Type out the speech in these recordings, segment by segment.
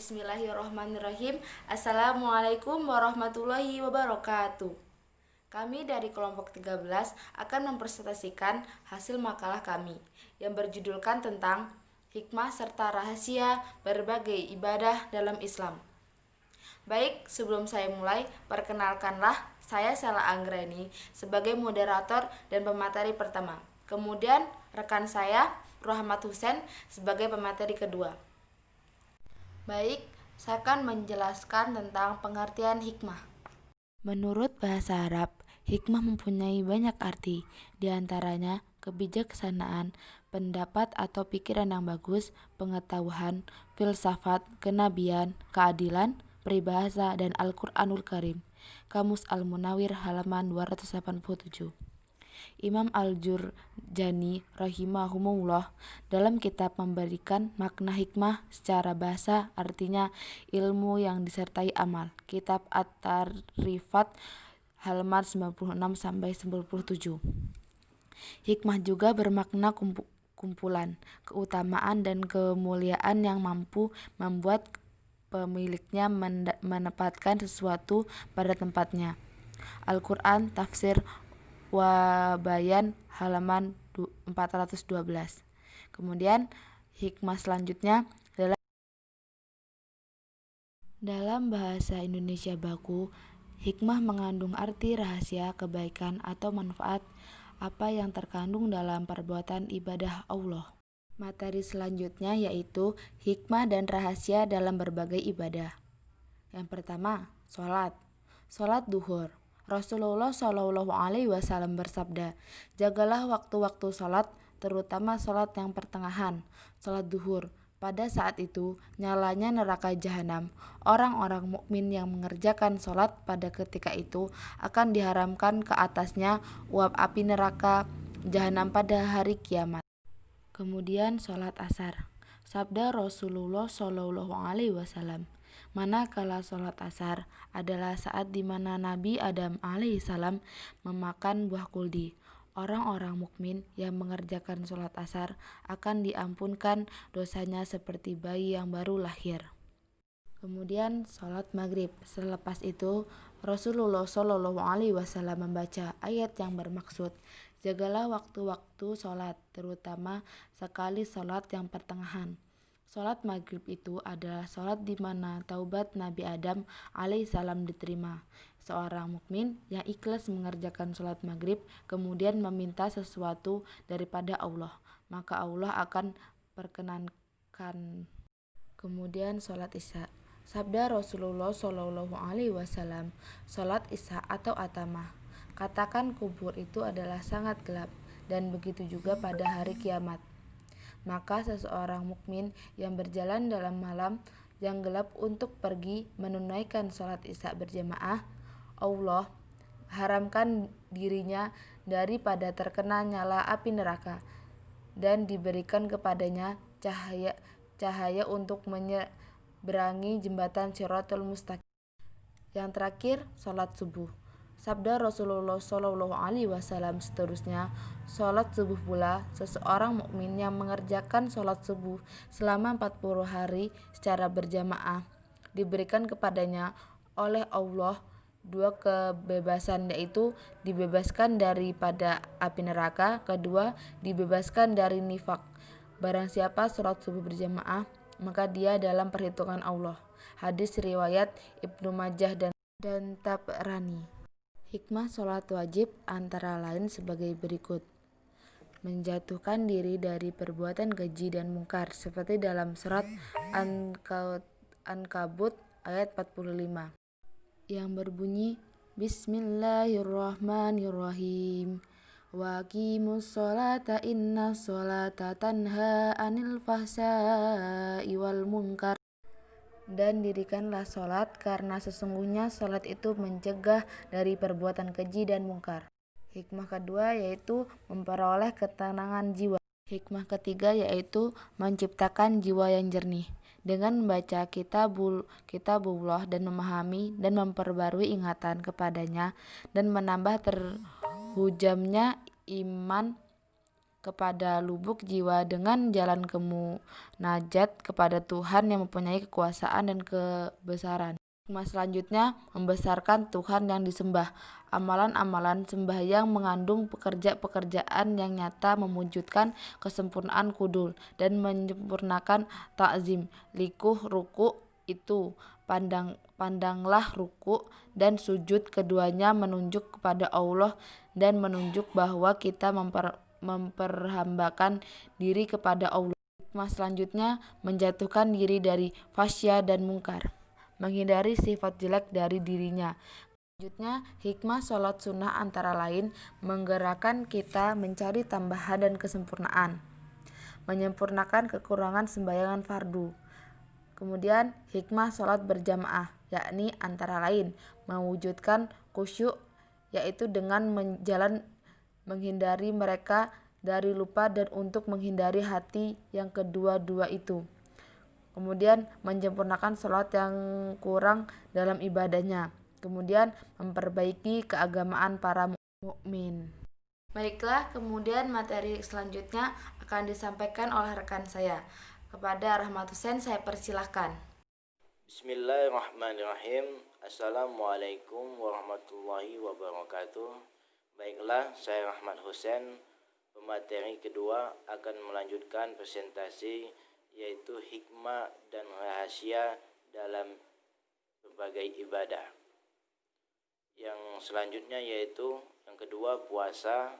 Bismillahirrahmanirrahim. Assalamualaikum warahmatullahi wabarakatuh. Kami dari kelompok 13 akan mempresentasikan hasil makalah kami yang berjudulkan tentang hikmah serta rahasia berbagai ibadah dalam Islam. Baik, sebelum saya mulai, perkenalkanlah saya Sela Anggreni sebagai moderator dan pemateri pertama. Kemudian rekan saya Rahmat Husen sebagai pemateri kedua. Baik, saya akan menjelaskan tentang pengertian hikmah. Menurut bahasa Arab, hikmah mempunyai banyak arti, di antaranya kebijaksanaan, pendapat atau pikiran yang bagus, pengetahuan, filsafat, kenabian, keadilan, peribahasa, dan Al-Quranul Karim. Kamus Al-Munawir halaman 287. Imam Al-Jurjani rahimahumullah dalam kitab memberikan makna hikmah secara bahasa, artinya ilmu yang disertai amal. Kitab At-Tarifat halaman 96-97. Hikmah juga bermakna kumpulan, keutamaan dan kemuliaan yang mampu membuat pemiliknya menempatkan sesuatu pada tempatnya. Al-Quran Tafsir Wabayan halaman 412. Kemudian hikmah selanjutnya adalah dalam bahasa Indonesia baku, hikmah mengandung arti rahasia, kebaikan atau manfaat apa yang terkandung dalam perbuatan ibadah Allah. Materi selanjutnya yaitu hikmah dan rahasia dalam berbagai ibadah. Yang pertama, sholat. Sholat duhur. Rasulullah Shallallahu Alaihi Wasallam bersabda, jagalah waktu-waktu sholat, terutama sholat yang pertengahan, sholat duhur. Pada saat itu, nyalanya neraka jahanam. Orang-orang mukmin yang mengerjakan sholat pada ketika itu akan diharamkan ke atasnya uap api neraka jahanam pada hari kiamat. Kemudian sholat asar. Sabda Rasulullah Shallallahu Alaihi Wasallam, manakala sholat asar adalah saat di mana Nabi Adam alaihissalam memakan buah kuldi. Orang-orang mukmin yang mengerjakan sholat asar akan diampunkan dosanya seperti bayi yang baru lahir. Kemudian sholat maghrib. Selepas itu Rasulullah Shallallahu Alaihi Wasallam membaca ayat yang bermaksud, jagalah waktu-waktu sholat, terutama sekali sholat yang pertengahan. Sholat maghrib itu adalah sholat di mana taubat Nabi Adam alaihissalam diterima. Seorang mukmin yang ikhlas mengerjakan sholat maghrib kemudian meminta sesuatu daripada Allah, maka Allah akan perkenankan. Kemudian sholat isya. Sabda Rasulullah Shallallahu Alaihi Wasallam, sholat isya atau atamah, katakan kubur itu adalah sangat gelap, dan begitu juga pada hari kiamat. Maka seseorang mukmin yang berjalan dalam malam yang gelap untuk pergi menunaikan sholat isya berjamaah, Allah haramkan dirinya daripada terkena nyala api neraka dan diberikan kepadanya cahaya untuk menyeberangi jembatan Shirathul Mustaqim. Yang terakhir, sholat subuh. Sabda Rasulullah Shallallahu Alaihi Wasallam seterusnya, sholat subuh pula seseorang mukmin yang mengerjakan sholat subuh selama 40 hari secara berjamaah diberikan kepadanya oleh Allah dua kebebasan, yaitu dibebaskan daripada api neraka, kedua dibebaskan dari nifak. Barang siapa sholat subuh berjamaah, maka dia dalam perhitungan Allah. Hadis riwayat Ibnu Majah dan Tabrani. Hikmah sholat wajib antara lain sebagai berikut. Menjatuhkan diri dari perbuatan keji dan mungkar seperti dalam surat Ankabut ayat 45 yang berbunyi, Bismillahirrahmanirrahim, wa aqimus sholata inna sholata tanha anil fahsya'i wal munkar. Dan dirikanlah sholat, karena sesungguhnya sholat itu mencegah dari perbuatan keji dan mungkar. Hikmah kedua yaitu memperoleh ketenangan jiwa. Hikmah ketiga yaitu menciptakan jiwa yang jernih. Dengan membaca kitabullah dan memahami dan memperbarui ingatan kepadanya dan menambah terhujamnya iman kepada lubuk jiwa dengan jalan kemunajat kepada Tuhan yang mempunyai kekuasaan dan kebesaran. Hikmah selanjutnya, membesarkan Tuhan yang disembah. Amalan-amalan sembahyang mengandung pekerjaan yang nyata mewujudkan kesempurnaan kudul dan menyempurnakan ta'zim. Likuh ruku itu, pandanglah ruku dan sujud keduanya menunjuk kepada Allah dan menunjuk bahwa kita memperhambakan diri kepada Allah. Hikmah selanjutnya, menjatuhkan diri dari fasya dan mungkar, menghindari sifat jelek dari dirinya. Selanjutnya, hikmah sholat sunnah antara lain menggerakkan kita mencari tambahan dan kesempurnaan, menyempurnakan kekurangan sembayangan fardu. Kemudian hikmah sholat berjamaah, yakni antara lain mewujudkan khusyuk, yaitu dengan menghindari mereka dari lupa dan untuk menghindari hati yang kedua-dua itu. Kemudian menyempurnakan sholat yang kurang dalam ibadahnya. Kemudian memperbaiki keagamaan para mukmin. Baiklah, kemudian materi selanjutnya akan disampaikan oleh rekan saya. Kepada Rahmat Hussein saya persilahkan. Bismillahirrahmanirrahim. Assalamualaikum warahmatullahi wabarakatuh. Baiklah, saya Rahmat Hussein. Pemateri kedua akan melanjutkan presentasi, yaitu hikmah dan rahasia dalam berbagai ibadah. Yang selanjutnya yaitu yang kedua, puasa,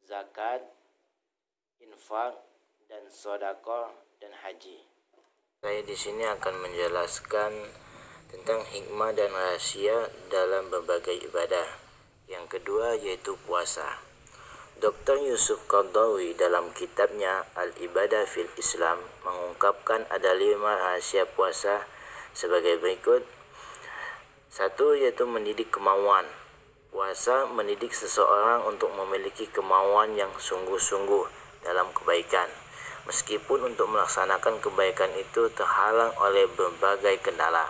zakat, infak, dan sedekah dan haji. Saya di sini akan menjelaskan tentang hikmah dan rahasia dalam berbagai ibadah. Yang kedua yaitu puasa. Dr. Yusuf Qaradawi dalam kitabnya Al-Ibadah fil Islam mengungkapkan ada 5 rahasia puasa sebagai berikut. 1 yaitu mendidik kemauan. Puasa mendidik seseorang untuk memiliki kemauan yang sungguh-sungguh dalam kebaikan, meskipun untuk melaksanakan kebaikan itu terhalang oleh berbagai kendala.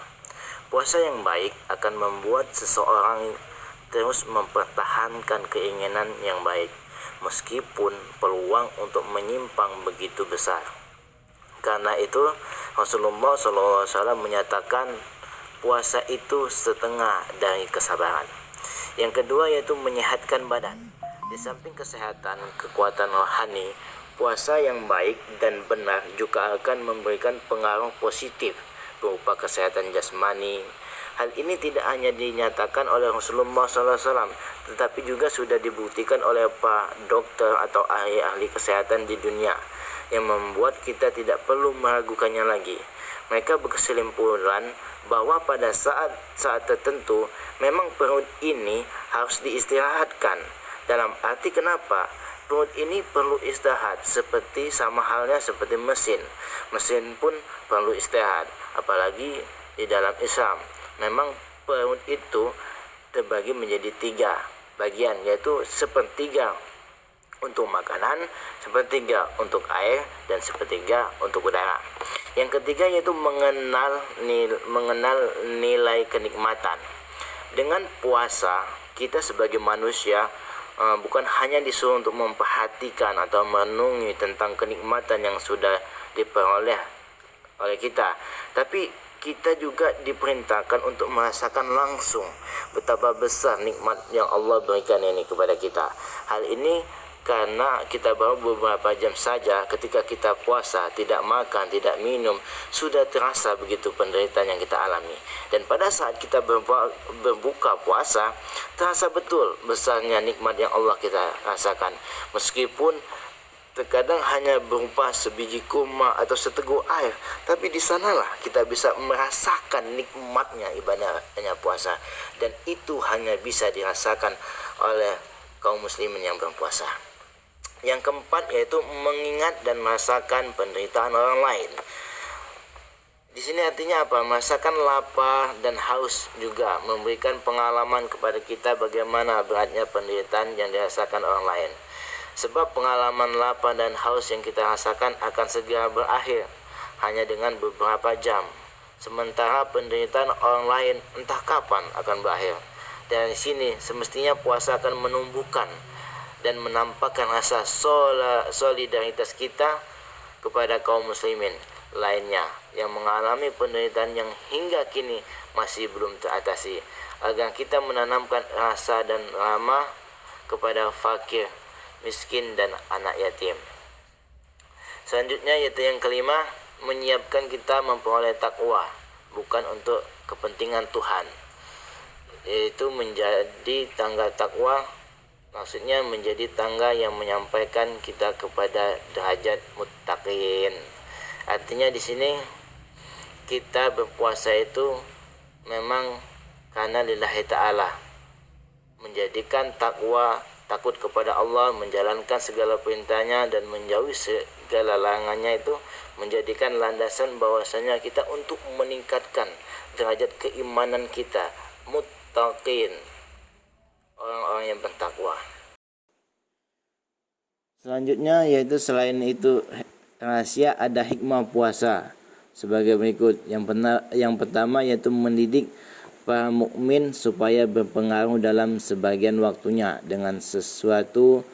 Puasa yang baik akan membuat seseorang terus mempertahankan keinginan yang baik, meskipun peluang untuk menyimpang begitu besar. Karena itu Rasulullah SAW menyatakan puasa itu setengah dari kesabaran. Yang kedua yaitu menyehatkan badan. Di samping kesehatan, kekuatan rohani, puasa yang baik dan benar juga akan memberikan pengaruh positif berupa kesehatan jasmani. Hal ini tidak hanya dinyatakan oleh Rasulullah SAW, tetapi juga sudah dibuktikan oleh para dokter atau ahli-ahli kesehatan di dunia, yang membuat kita tidak perlu meragukannya lagi. Mereka berkesimpulan bahwa pada saat tertentu memang perut ini harus diistirahatkan. Dalam arti kenapa? Perut ini perlu istirahat, sama halnya seperti mesin. Mesin pun perlu istirahat, apalagi di dalam Islam. Memang perut itu terbagi menjadi 3 bagian, yaitu sepertiga untuk makanan, sepertiga untuk air, dan sepertiga untuk udara. Yang ketiga yaitu mengenal nilai kenikmatan. Dengan puasa, kita sebagai manusia bukan hanya disuruh untuk memperhatikan atau merenungi tentang kenikmatan yang sudah diperoleh oleh kita, tapi kita juga diperintahkan untuk merasakan langsung betapa besar nikmat yang Allah berikan ini kepada kita. Hal ini karena kita baru beberapa jam saja ketika kita puasa, tidak makan, tidak minum, sudah terasa begitu penderitaan yang kita alami. Dan pada saat kita berbuka puasa, terasa betul besarnya nikmat yang Allah kita rasakan. Meskipun terkadang hanya berupa sebiji kurma atau seteguk air, tapi di sanalah kita bisa merasakan nikmatnya ibadahnya puasa. Dan itu hanya bisa dirasakan oleh kaum muslimin yang berpuasa. Yang keempat yaitu mengingat dan merasakan penderitaan orang lain. Di sini artinya apa? Merasakan lapar dan haus juga memberikan pengalaman kepada kita bagaimana beratnya penderitaan yang dirasakan orang lain. Sebab pengalaman lapar dan haus yang kita rasakan akan segera berakhir hanya dengan beberapa jam. Sementara penderitaan orang lain entah kapan akan berakhir. Dan di sini semestinya puasa akan menumbuhkan dan menampakkan rasa solidaritas kita kepada kaum muslimin lainnya yang mengalami penderitaan yang hingga kini masih belum teratasi, agar kita menanamkan rasa dan ramah kepada fakir, miskin dan anak yatim. Selanjutnya yaitu yang kelima, menyiapkan kita memperoleh takwa bukan untuk kepentingan Tuhan, yaitu menjadi tangga takwa, maksudnya menjadi tangga yang menyampaikan kita kepada derajat muttaqin. Artinya di sini kita berpuasa itu memang karena lillahi ta'ala, menjadikan takwa, takut kepada Allah, menjalankan segala perintahnya dan menjauhi segala larangannya, itu menjadikan landasan bahwasanya kita untuk meningkatkan derajat keimanan kita, muttaqin, orang-orang yang bertakwa. Selanjutnya yaitu selain itu rahasia ada hikmah puasa sebagai berikut. Yang pertama yaitu mendidik para mukmin supaya berpengaruh dalam sebagian waktunya dengan sesuatu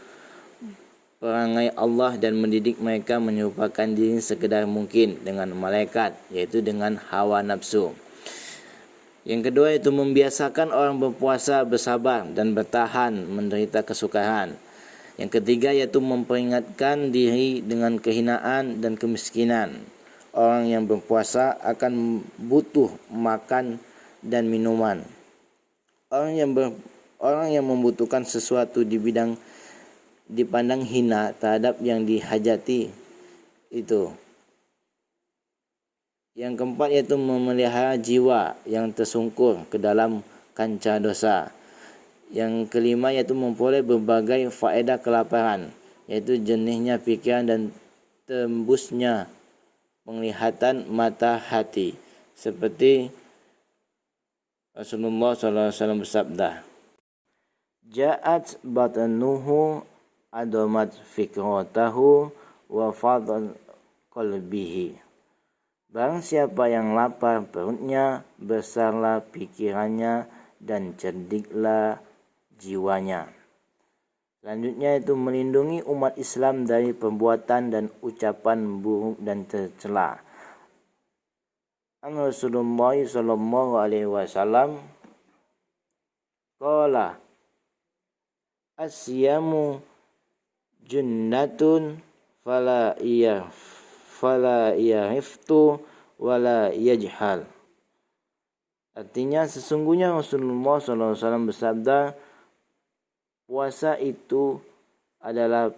perangai Allah dan mendidik mereka menyerupakan diri sekedar mungkin dengan malaikat, yaitu dengan hawa nafsu. Yang kedua yaitu membiasakan orang berpuasa bersabar dan bertahan menderita kesukaran. Yang ketiga yaitu memperingatkan diri dengan kehinaan dan kemiskinan. Orang yang berpuasa akan butuh makan dan minuman. Orang yang membutuhkan sesuatu dipandang hina terhadap yang dihajati itu. Yang keempat yaitu memelihara jiwa yang tersungkur ke dalam kancah dosa. Yang kelima yaitu memperoleh berbagai faedah kelaparan, yaitu jernihnya pikiran dan tembusnya penglihatan mata hati, seperti Rasulullah SAW bersabda, "Ja'at batanuhu adomat fikratahu wa fadal qalbihi." Barang siapa yang lapar perutnya, besarlah pikirannya dan cerdiklah jiwanya. Selanjutnya itu melindungi umat Islam dari perbuatan dan ucapan buruk dan tercela. Rasulullah sallallahu alaihi wasallam qala asyamu junnatun fala yahiftu wala yajhal. Artinya sesungguhnya Rasulullah SAW bersabda, puasa itu adalah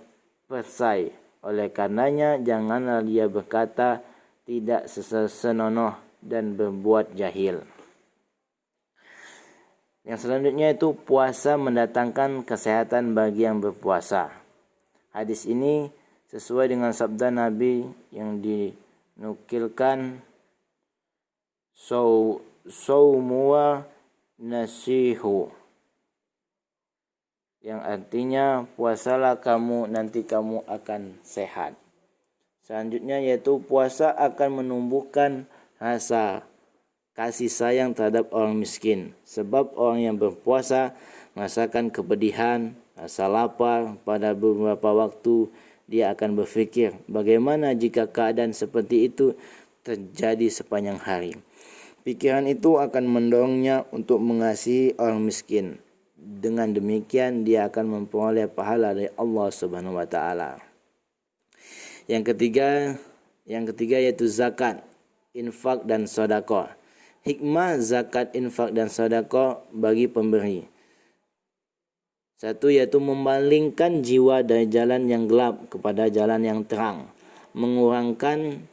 perisai. Oleh karenanya janganlah dia berkata tidak senonoh dan berbuat jahil. Yang selanjutnya itu puasa mendatangkan kesehatan bagi yang berpuasa. Hadis ini sesuai dengan sabda Nabi yang dinukilkan, Saumuwa nasihu, yang artinya puasalah kamu, nanti kamu akan sehat. Selanjutnya yaitu puasa akan menumbuhkan rasa kasih sayang terhadap orang miskin. Sebab orang yang berpuasa merasakan kepedihan, rasa lapar pada beberapa waktu, dia akan berfikir bagaimana jika keadaan seperti itu terjadi sepanjang hari. Pikiran itu akan mendorongnya untuk mengasihi orang miskin. Dengan demikian dia akan memperoleh pahala dari Allah Subhanahu wa taala. Yang ketiga yaitu zakat, infak dan sedekah. Hikmah zakat, infak dan sedekah bagi pemberi. Satu yaitu memalingkan jiwa dari jalan yang gelap kepada jalan yang terang, mengurangkan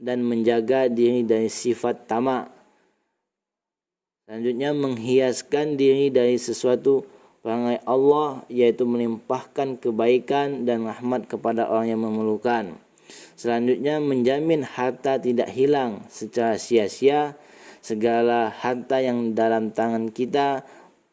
dan menjaga diri dari sifat tamak. Selanjutnya menghiaskan diri dari sesuatu perangai Allah, yaitu melimpahkan kebaikan dan rahmat kepada orang yang memerlukan. Selanjutnya menjamin harta tidak hilang secara sia-sia. Segala harta yang dalam tangan kita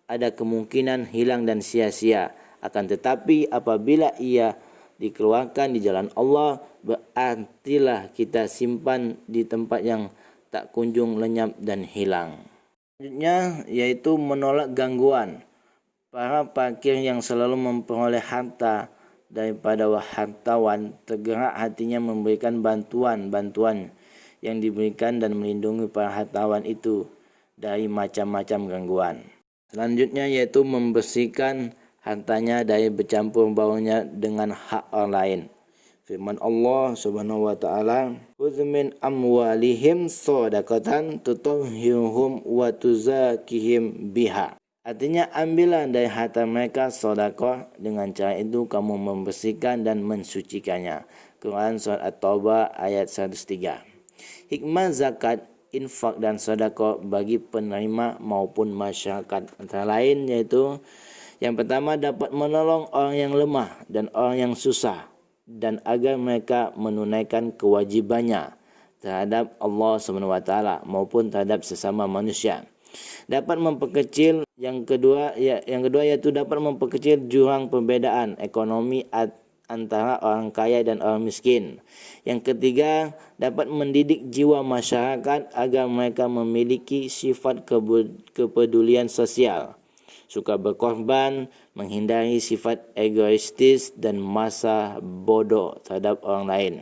ada kemungkinan hilang dan sia-sia. Akan tetapi apabila ia dikeluarkan di jalan Allah, berartilah kita simpan di tempat yang tak kunjung lenyap dan hilang. Selanjutnya yaitu menolak gangguan. Para fakir yang selalu memperoleh harta daripada hartawan tergerak hatinya memberikan bantuan-bantuan yang diberikan dan melindungi para hartawan itu dari macam-macam gangguan. Selanjutnya yaitu membersihkan hartanya dari bercampur baunya dengan hak orang lain. Firman Allah Subhanahu wa taala, "Khudz min amwalihim shadaqatan tutahhiruhum wa tuzakihim biha." Artinya, ambillah dari harta mereka sedekah, dengan cara itu kamu membersihkan dan mensucikannya. Quran Surat At-Taubah ayat 103. Hikmah zakat, infak dan sedekah bagi penerima maupun masyarakat antara lain yaitu yang pertama, dapat menolong orang yang lemah dan orang yang susah, dan agar mereka menunaikan kewajibannya terhadap Allah SWT maupun terhadap sesama manusia. Dapat memperkecil yang kedua yaitu dapat memperkecil jurang perbedaan ekonomi antara orang kaya dan orang miskin. Yang ketiga, dapat mendidik jiwa masyarakat agar mereka memiliki sifat kepedulian sosial, suka berkorban, menghindari sifat egoistis dan masa bodoh terhadap orang lain.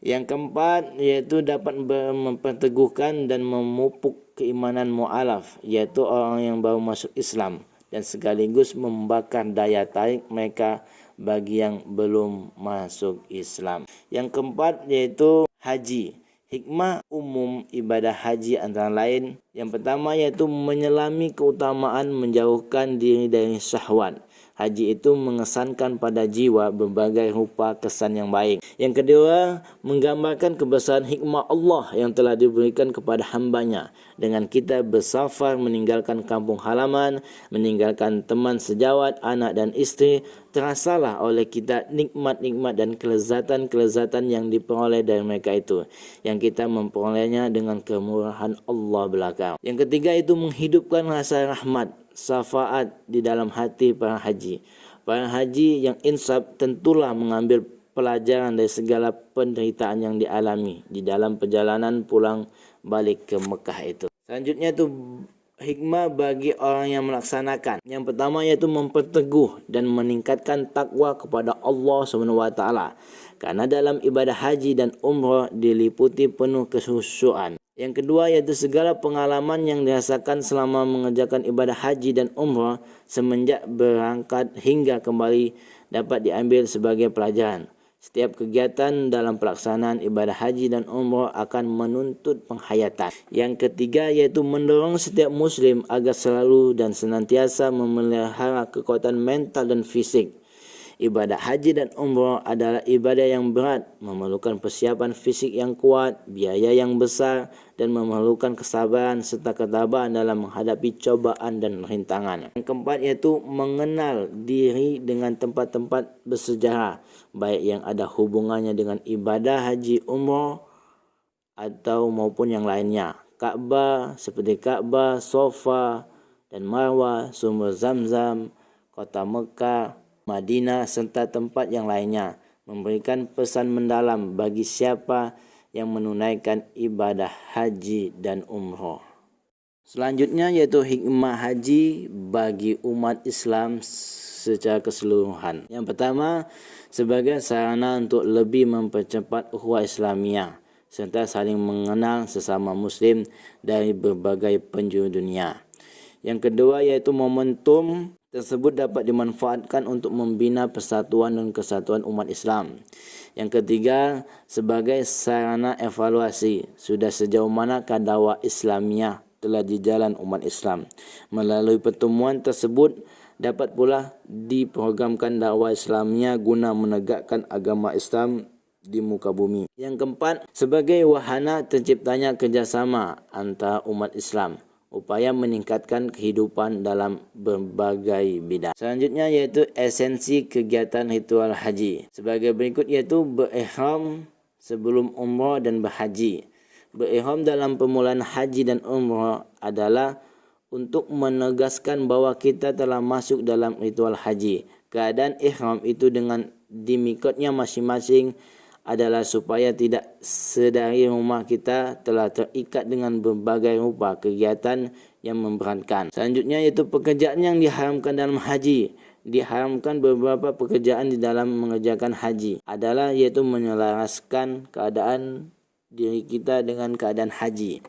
Yang keempat yaitu dapat memperteguhkan dan memupuk keimanan mu'alaf, yaitu orang yang baru masuk Islam, dan sekaligus membakar daya tarik mereka bagi yang belum masuk Islam. Yang keempat yaitu haji. Hikmah umum ibadah haji antara lain, yang pertama yaitu menyelami keutamaan menjauhkan diri dari syahwat. Haji itu mengesankan pada jiwa berbagai rupa kesan yang baik. Yang kedua, menggambarkan kebesaran hikmah Allah yang telah diberikan kepada hambanya. Dengan kita bersafar meninggalkan kampung halaman, meninggalkan teman sejawat, anak dan istri, terasalah oleh kita nikmat-nikmat dan kelezatan-kelezatan yang diperoleh dari mereka itu, yang kita memperolehnya dengan kemurahan Allah belaka. Yang ketiga itu menghidupkan rasa rahmat, syafaat di dalam hati para haji. Para haji yang insaf tentulah mengambil pelajaran dari segala penderitaan yang dialami di dalam perjalanan pulang balik ke Mekah itu. Selanjutnya itu hikmah bagi orang yang melaksanakan. Yang pertama yaitu memperteguh dan meningkatkan takwa kepada Allah SWT. Karena dalam ibadah haji dan umrah diliputi penuh kehusuan. Yang kedua yaitu segala pengalaman yang dirasakan selama mengerjakan ibadah haji dan umrah semenjak berangkat hingga kembali dapat diambil sebagai pelajaran. Setiap kegiatan dalam pelaksanaan ibadah haji dan umrah akan menuntut penghayatan. Yang ketiga yaitu mendorong setiap muslim agar selalu dan senantiasa memelihara kekuatan mental dan fisik. Ibadah haji dan umrah adalah ibadah yang berat, memerlukan persiapan fisik yang kuat, biaya yang besar, dan memerlukan kesabaran serta ketabahan dalam menghadapi cobaan dan rintangan. Yang keempat yaitu mengenal diri dengan tempat-tempat bersejarah, baik yang ada hubungannya dengan ibadah haji umrah atau maupun yang lainnya. Ka'bah seperti Ka'bah, Safa dan Marwah, sumber Zam-Zam, kota Mekah, Madinah serta tempat yang lainnya, memberikan pesan mendalam bagi siapa yang menunaikan ibadah haji dan umrah. Selanjutnya yaitu hikmah haji bagi umat Islam secara keseluruhan. Yang pertama, sebagai sarana untuk lebih mempercepat ukhuwah Islamiyah serta saling mengenal sesama muslim dari berbagai penjuru dunia. Yang kedua yaitu momentum tersebut dapat dimanfaatkan untuk membina persatuan dan kesatuan umat Islam. Yang ketiga, sebagai sarana evaluasi sudah sejauh manakah dakwah Islamiyah telah dijalan umat Islam. Melalui pertemuan tersebut dapat pula diprogramkan dakwah Islamiyah guna menegakkan agama Islam di muka bumi. Yang keempat, sebagai wahana terciptanya kerjasama antara umat Islam, upaya meningkatkan kehidupan dalam berbagai bidang. Selanjutnya yaitu esensi kegiatan ritual haji. Sebagai berikut yaitu berihram sebelum umrah dan berhaji. Berihram dalam permulaan haji dan umrah adalah untuk menegaskan bahwa kita telah masuk dalam ritual haji. Keadaan ihram itu dengan dimikotnya masing-masing adalah supaya tidak sedari rumah kita telah terikat dengan berbagai rupa kegiatan yang memberatkan. Selanjutnya yaitu pekerjaan yang diharamkan dalam haji. Diharamkan beberapa pekerjaan di dalam mengerjakan haji adalah yaitu menyelaraskan keadaan diri kita dengan keadaan haji.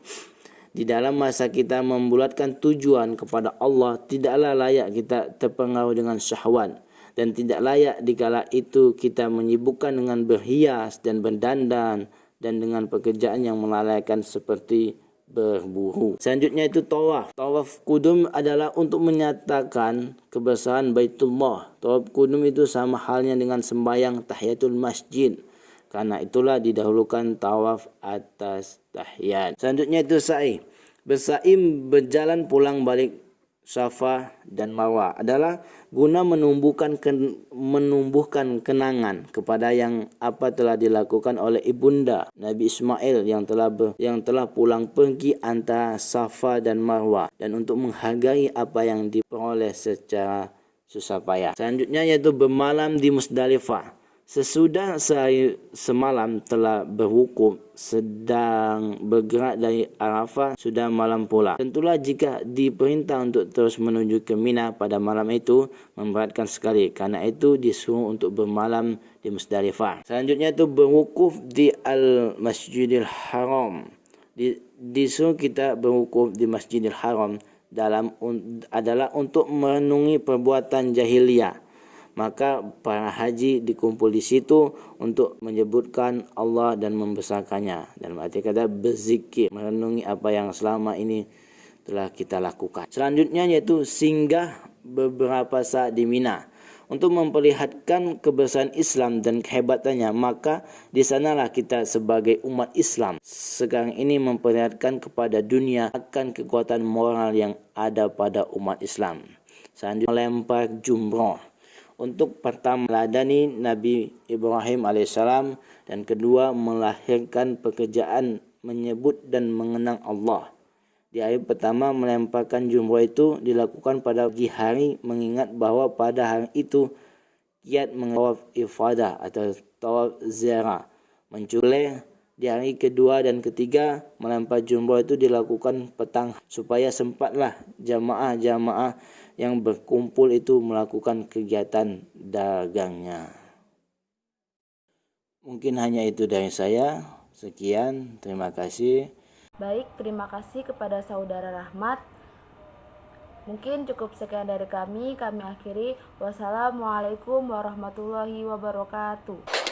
Di dalam masa kita membulatkan tujuan kepada Allah, tidaklah layak kita terpengaruh dengan syahwat, dan tidak layak dikala itu kita menyibukkan dengan berhias dan berdandan dan dengan pekerjaan yang melalaikan seperti berburu. Selanjutnya itu tawaf. Tawaf kudum adalah untuk menyatakan kebesaran Baitullah. Tawaf kudum itu sama halnya dengan sembahyang tahiyatul masjid. Karena itulah didahulukan tawaf atas tahiyat. Selanjutnya itu sa'i. Bersa'i berjalan pulang balik Safa dan Marwah adalah guna menumbuhkan kenangan kepada yang apa telah dilakukan oleh ibunda Nabi Ismail yang telah pulang pergi antara Safa dan Marwah, dan untuk menghargai apa yang diperoleh secara susah payah. Selanjutnya yaitu bermalam di Musdalifah. Sesudah semalam telah berwukuf, sedang bergerak dari Arafah, sudah malam pula. Tentulah jika diperintah untuk terus menuju ke Mina pada malam itu memberatkan sekali. Karena itu disuruh untuk bermalam di Musdalifah. Selanjutnya itu berwukuf di Al-Masjidil Haram. Disuruh kita berwukuf di Masjidil Haram adalah untuk merenungi perbuatan jahiliyah. Maka para haji dikumpul di situ untuk menyebutkan Allah dan membesarkannya. Dan arti kata berzikir, merenungi apa yang selama ini telah kita lakukan. Selanjutnya yaitu singgah beberapa saat di Mina untuk memperlihatkan kebesaran Islam dan kehebatannya. Maka di sanalah kita sebagai umat Islam sekarang ini memperlihatkan kepada dunia akan kekuatan moral yang ada pada umat Islam. Selanjutnya melempar jumroh. Untuk pertama meladani Nabi Ibrahim alaihissalam, dan kedua melahirkan pekerjaan menyebut dan mengenang Allah. Di hari pertama melemparkan jumroh itu dilakukan pada pagi hari, mengingat bahwa pada hari itu kiat tawaf ifadah atau tawaf ziarah menculeh. Di hari kedua dan ketiga melempar jumroh itu dilakukan petang supaya sempatlah jamaah-jamaah yang berkumpul itu melakukan kegiatan dagangnya. Mungkin hanya itu dari saya. Sekian, terima kasih. Baik, terima kasih kepada Saudara Rahmat. Mungkin cukup sekian dari kami akhiri. Wassalamualaikum warahmatullahi wabarakatuh.